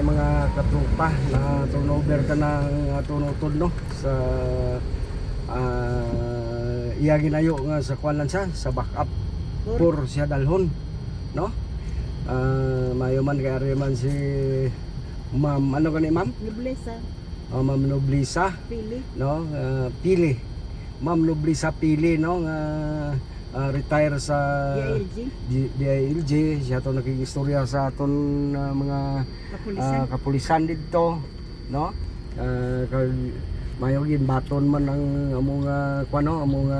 mga katrupa na turnover ka ng tunutod no sa iya ginayo nga sa kwan siya sa backup por siya dalhon no. Mayo man kay ari man si Ma'am ano gani Ma'am? Noblesa. Ma'am Noblesa Pili. no, Pili. Ma'am Noblesa Pili no nga retire sa DILG. Siya to nakigistorya sa aton mga kapulisan dito no. Kag mayo gin baton man ang among kuno among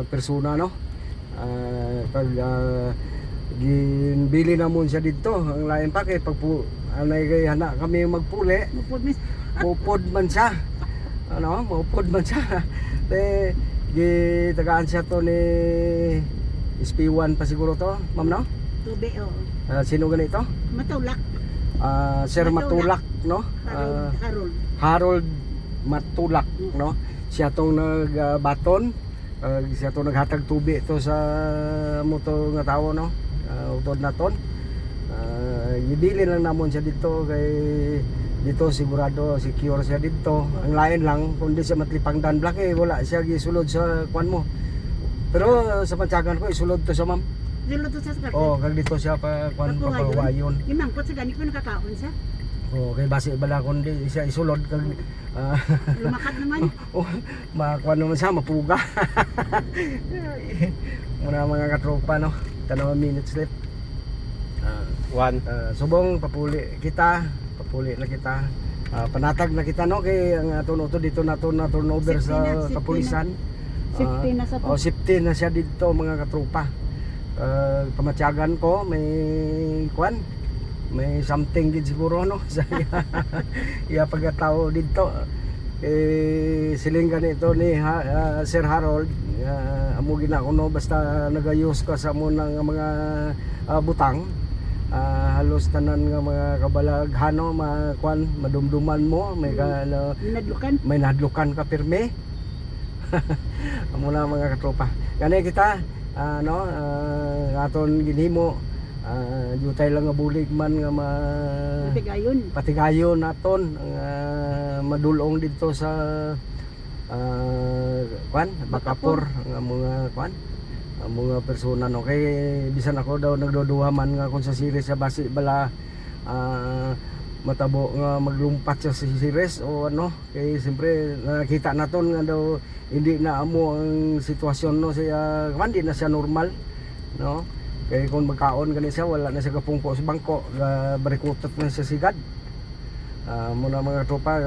persona no. Kag ginbili na mo siya dito ang lain pa kay pag anay kay hana kami magpuli mupod man siya ano mupod man siya te gitagaan siya to ni SP1 pa siguro to ma'am no. Tube o. Sino ganito? Matulak. Sir Matulak no. Harold Matulak no. Siya tong nagbaton siya tong naghatag tubi to sa moto nga tawo no. Utod naton gibili lang namon siya dito kay dito sigurado secure siya dito. Ang lain lang kundi siya matlipang danblak wala siya gisulod sa kwan mo. Pero sa pantsagan ko isulod to sa ma'am. Sulod to sa karte. Kag dito siya pa kwan papawayon. Imangkot sa gani ko nakakaon siya. Kay base bala kundi siya isulod kag lumakat naman. Makakwan naman siya mapuga. Muna mga katropa no. 10 minutes left. Subong papuli na kita. Panatag na kita no kay ang aton dito naton na turnover sa kapulisan. Safety na sa to. Safety na siya dito mga katropa. Pamatyagan ko may kwan. May something din siguro no sa iya pagkatao dito. Siling ganito ni Sir Harold amo gina ko no basta nagayos ka sa mo ng mga butang halos tanan nga mga kabalaghano makwan madumduman mo may nadlukan ka pirme. Amo na mga katropa gani kita no aton ginhimo jutay lang nga bulig man nga patigayon naton madulong dito sa kwan bakapor nga mga kwan ang mga persona no kay bisan ako daw nagdoduhaman nga kung sa series sa basi bala matabo nga maglumpat siya sa series o ano kay siyempre nakita naton nga daw hindi na amo ang sitwasyon no siya kwan di na siya normal no. Kaya kung magkaon gani siya wala na siya kapungko sa bangko barikutot na siya sigad. Muna mga tropa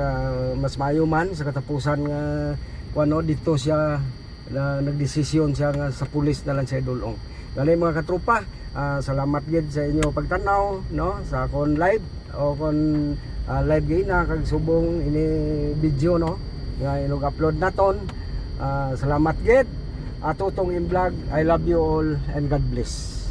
mas mayo man sa katapusan nga kuno dito siya nagdesisyon siya nga sa pulis na lang siya dulong. Gani mga katropa, salamat gid sa inyo pagtanaw no sa akon live o kon live gina kag subong ini video no nga inog upload naton. Salamat gid. Ato tong in vlog. I love you all and God bless.